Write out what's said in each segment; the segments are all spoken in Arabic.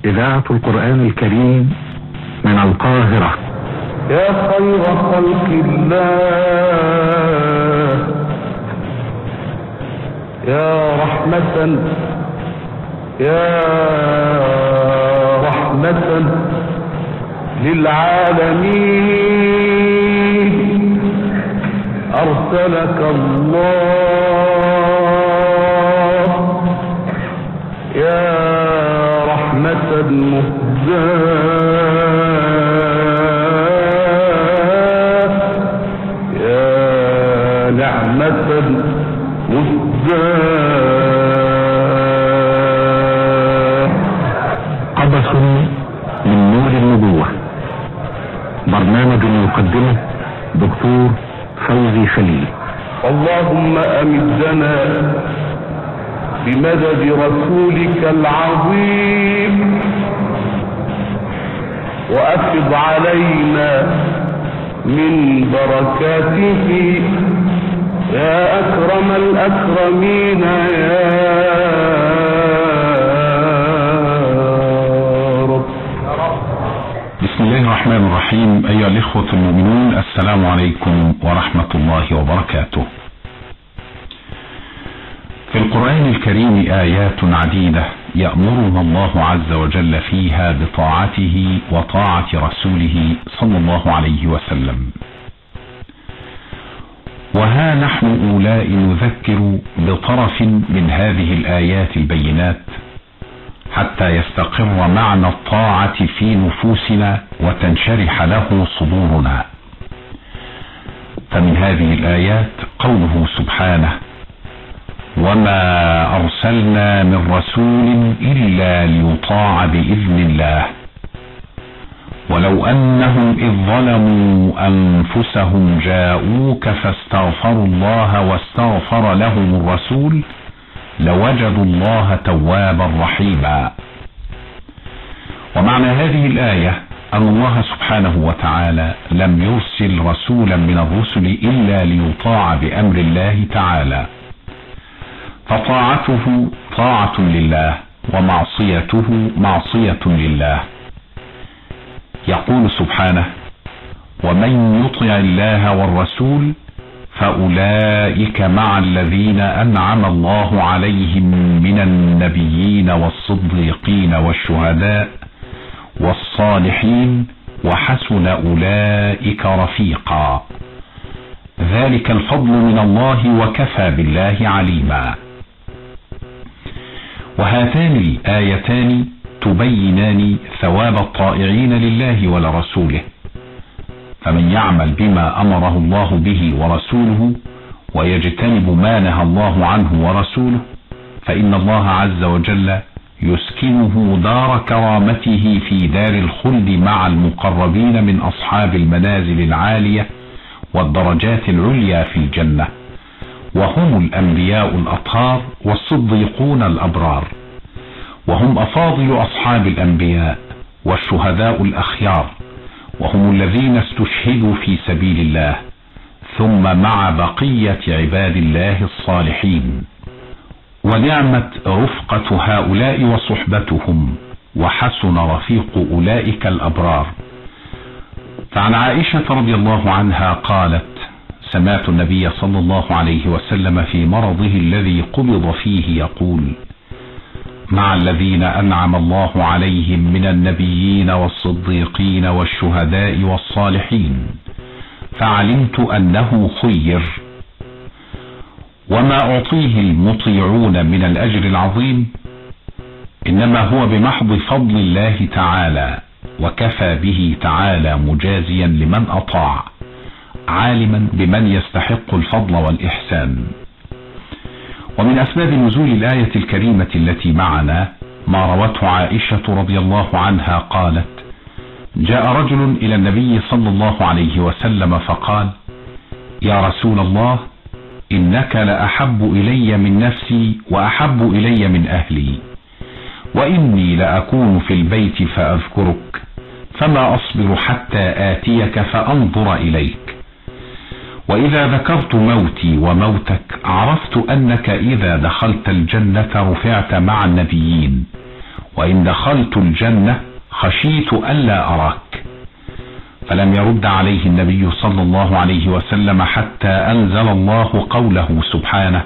إذاعة القرآن الكريم من القاهرة. يا خير خلق الله، يا رحمة للعالمين أرسلك الله يا رحمة مهداة يا نعمة مهداة. قبس من نور النبوة، برنامج يقدمه دكتور فوزي خليل. اللهم أمدنا بمدد رسولك العظيم، وأفض علينا من بركاته يا أكرم الأكرمين يا رب. بسم الله الرحمن الرحيم. أيها الإخوة المؤمنون، السلام عليكم ورحمة الله وبركاته. في القرآن الكريم آيات عديدة يأمرنا الله عز وجل فيها بطاعته وطاعة رسوله صلى الله عليه وسلم، وها نحن أولاء نذكر بطرف من هذه الآيات البينات حتى يستقر معنى الطاعة في نفوسنا وتنشرح له صدورنا. فمن هذه الآيات قوله سبحانه: وما أرسلنا من رسول إلا ليطاع بإذن الله ولو أنهم إذ ظلموا أنفسهم جاءوك فاستغفروا الله واستغفر لهم الرسول لوجدوا الله توابا رحيما. ومعنى هذه الآية أن الله سبحانه وتعالى لم يرسل رسولا من الرسل إلا ليطاع بأمر الله تعالى، فطاعته طاعة لله ومعصيته معصية لله. يقول سبحانه: ومن يطع الله والرسول فأولئك مع الذين أنعم الله عليهم من النبيين والصديقين والشهداء والصالحين وحسن أولئك رفيقا، ذلك الفضل من الله وكفى بالله عليما. وهاتان الآيتان تبينان ثواب الطائعين لله ولرسوله، فمن يعمل بما أمره الله به ورسوله ويجتنب ما نهى الله عنه ورسوله فإن الله عز وجل يسكنه دار كرامته في دار الخلد مع المقربين من أصحاب المنازل العالية والدرجات العليا في الجنة، وهم الأنبياء الأطهار والصديقون الأبرار، وهم أفاضل أصحاب الأنبياء والشهداء الأخيار، وهم الذين استشهدوا في سبيل الله، ثم مع بقية عباد الله الصالحين. ونعمت رفقة هؤلاء وصحبتهم، وحسن رفيق أولئك الأبرار. فعن عائشة رضي الله عنها قالت: سمعت النبي صلى الله عليه وسلم في مرضه الذي قبض فيه يقول: مع الذين أنعم الله عليهم من النبيين والصديقين والشهداء والصالحين، فعلمت أنه خير. وما أعطيه المطيعون من الأجر العظيم إنما هو بمحض فضل الله تعالى، وكفى به تعالى مجازيا لمن أطاع، عالما بمن يستحق الفضل والإحسان. ومن أسباب نزول الآية الكريمة التي معنا ما روته عائشة رضي الله عنها قالت: جاء رجل إلى النبي صلى الله عليه وسلم فقال: يا رسول الله، إنك لأحب إلي من نفسي وأحب إلي من أهلي، وإني لأكون في البيت فأذكرك، فما أصبر حتى آتيك فأنظر إليك، وإذا ذكرت موتي وموتك عرفت أنك إذا دخلت الجنة رفعت مع النبيين، وإن دخلت الجنة خشيت ألا أراك. فلم يرد عليه النبي صلى الله عليه وسلم حتى أنزل الله قوله سبحانه: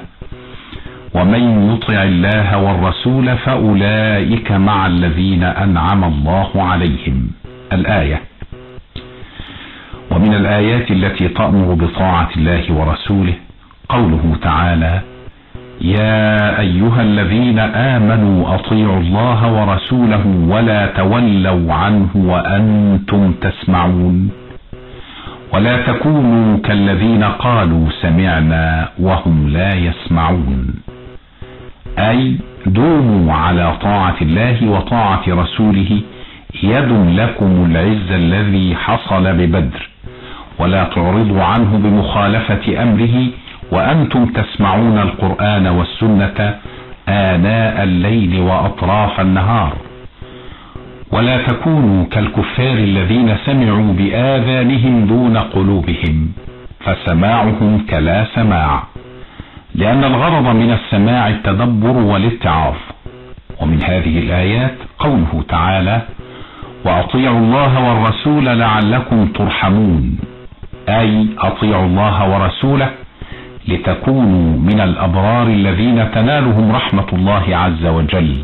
ومن يطع الله والرسول فأولئك مع الذين أنعم الله عليهم. الآية. ومن الآيات التي تأمر بطاعة الله ورسوله قوله تعالى: يا أيها الذين آمنوا أطيعوا الله ورسوله ولا تولوا عنه وأنتم تسمعون ولا تكونوا كالذين قالوا سمعنا وهم لا يسمعون. أي دوموا على طاعة الله وطاعة رسوله يد لكم العز الذي حصل ببدر، ولا تعرضوا عنه بمخالفة أمره وأنتم تسمعون القرآن والسنة آناء الليل وأطراف النهار. ولا تكونوا كالكفار الذين سمعوا بآذانهم دون قلوبهم فسماعهم كلا سماع، لأن الغرض من السماع التدبر والاتعاظ. ومن هذه الآيات قوله تعالى: وأطيعوا الله والرسول لعلكم ترحمون، أي أطيعوا الله ورسوله لتكونوا من الأبرار الذين تنالهم رحمة الله عز وجل.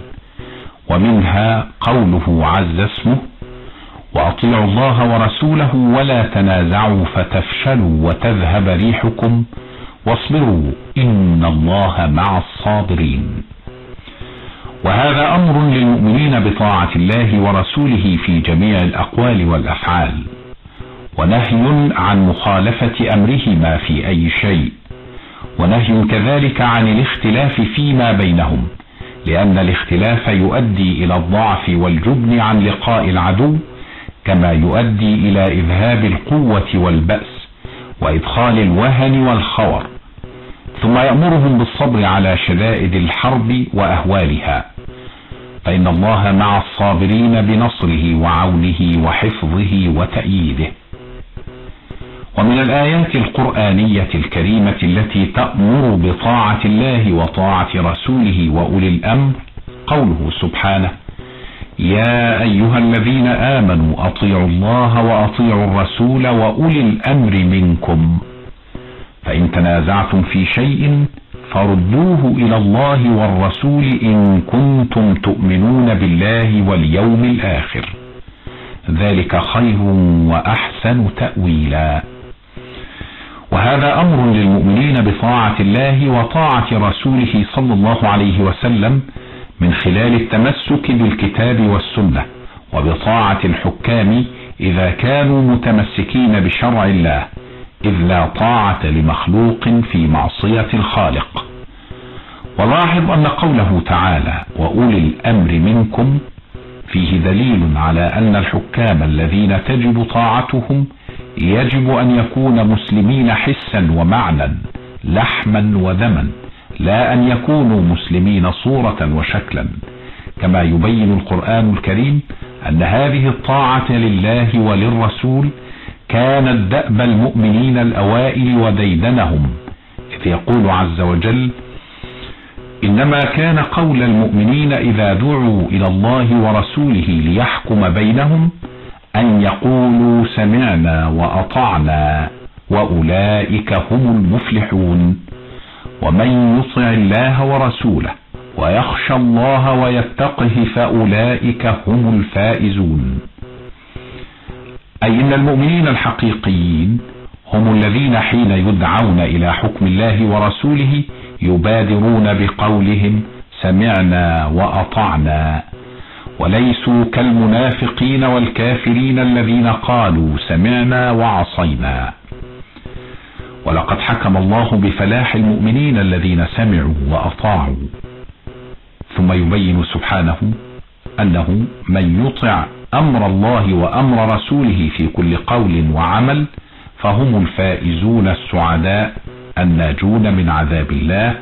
ومنها قوله عز اسمه: وأطيعوا الله ورسوله ولا تنازعوا فتفشلوا وتذهب ريحكم واصبروا إن الله مع الصابرين. وهذا أمر للمؤمنين بطاعة الله ورسوله في جميع الأقوال والأفعال، ونهي عن مخالفة أمرهما في أي شيء، ونهي كذلك عن الاختلاف فيما بينهم، لأن الاختلاف يؤدي إلى الضعف والجبن عن لقاء العدو، كما يؤدي إلى إذهاب القوة والبأس وإدخال الوهن والخور. ثم يأمرهم بالصبر على شدائد الحرب وأهوالها، فإن الله مع الصابرين بنصره وعونه وحفظه وتأييده. ومن الآيات القرآنية الكريمة التي تأمر بطاعة الله وطاعة رسوله وأولي الأمر قوله سبحانه: يا أيها الذين آمنوا أطيعوا الله وأطيعوا الرسول وأولي الأمر منكم، فإن تنازعتم في شيء فردوه إلى الله والرسول إن كنتم تؤمنون بالله واليوم الآخر، ذلك خير وأحسن تأويلا. وهذا أمر للمؤمنين بطاعة الله وطاعة رسوله صلى الله عليه وسلم من خلال التمسك بالكتاب والسنة، وبطاعة الحكام إذا كانوا متمسكين بشرع الله، إذ لا طاعة لمخلوق في معصية الخالق. ولاحظ أن قوله تعالى: وأولي الأمر منكم، فيه دليل على أن الحكام الذين تجب طاعتهم يجب أن يكون مسلمين حسا ومعنى، لحما ودما، لا أن يكونوا مسلمين صورة وشكلا، كما يبين القرآن الكريم أن هذه الطاعة لله وللرسول كانت دأب المؤمنين الأوائل وديدنهم، إذ يقول عز وجل: إنما كان قول المؤمنين إذا دعوا إلى الله ورسوله ليحكم بينهم أن يقولوا سمعنا وأطعنا وأولئك هم المفلحون. ومن يطع الله ورسوله ويخشى الله ويتقه فأولئك هم الفائزون. أي إن المؤمنين الحقيقيين هم الذين حين يدعون إلى حكم الله ورسوله يبادرون بقولهم سمعنا وأطعنا، وليسوا كالمنافقين والكافرين الذين قالوا سمعنا وعصينا. ولقد حكم الله بفلاح المؤمنين الذين سمعوا وأطاعوا. ثم يبين سبحانه أنه من يطع أمر الله وأمر رسوله في كل قول وعمل فهم الفائزون السعداء الناجون من عذاب الله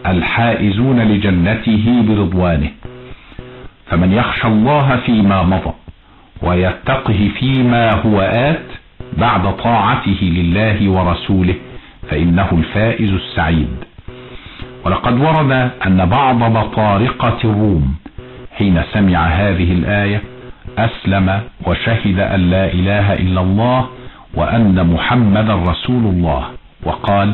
الحائزون لجنته برضوانه. فمن يخشى الله فيما مضى ويتقه فيما هو آت بعد طاعته لله ورسوله فإنه الفائز السعيد. ولقد ورد أن بعض بطارقة الروم حين سمع هذه الآية أسلم وشهد أن لا إله إلا الله وأن محمدا رسول الله، وقال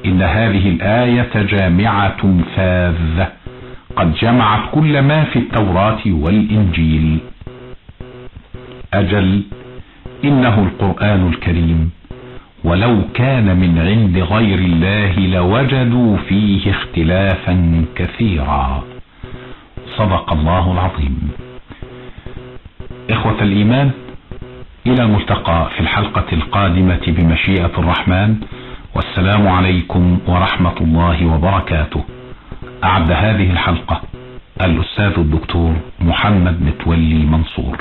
إن هذه الآية جامعة فاذة قد جمعت كل ما في التوراة والإنجيل. أجل إنه القرآن الكريم، ولو كان من عند غير الله لوجدوا فيه اختلافا كثيرا. صدق الله العظيم. إخوة الإيمان، إلى الملتقى في الحلقة القادمة بمشيئة الرحمن، والسلام عليكم ورحمة الله وبركاته. أعد هذه الحلقة الأستاذ الدكتور محمد متولي منصور.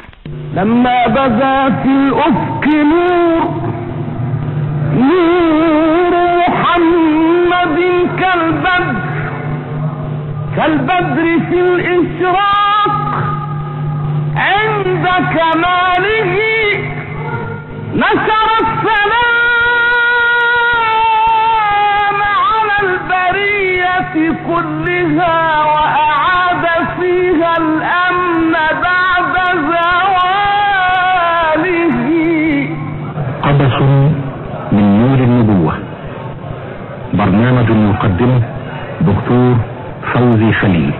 لما بدا في الأفق نور محمد كالبدر في الإشراق عند كماله نشر السلام على البرية كلها وأعاد فيها الأمن بعد زواله. قبس من نور النبوة، برنامج يقدمه دكتور فوزي خليل.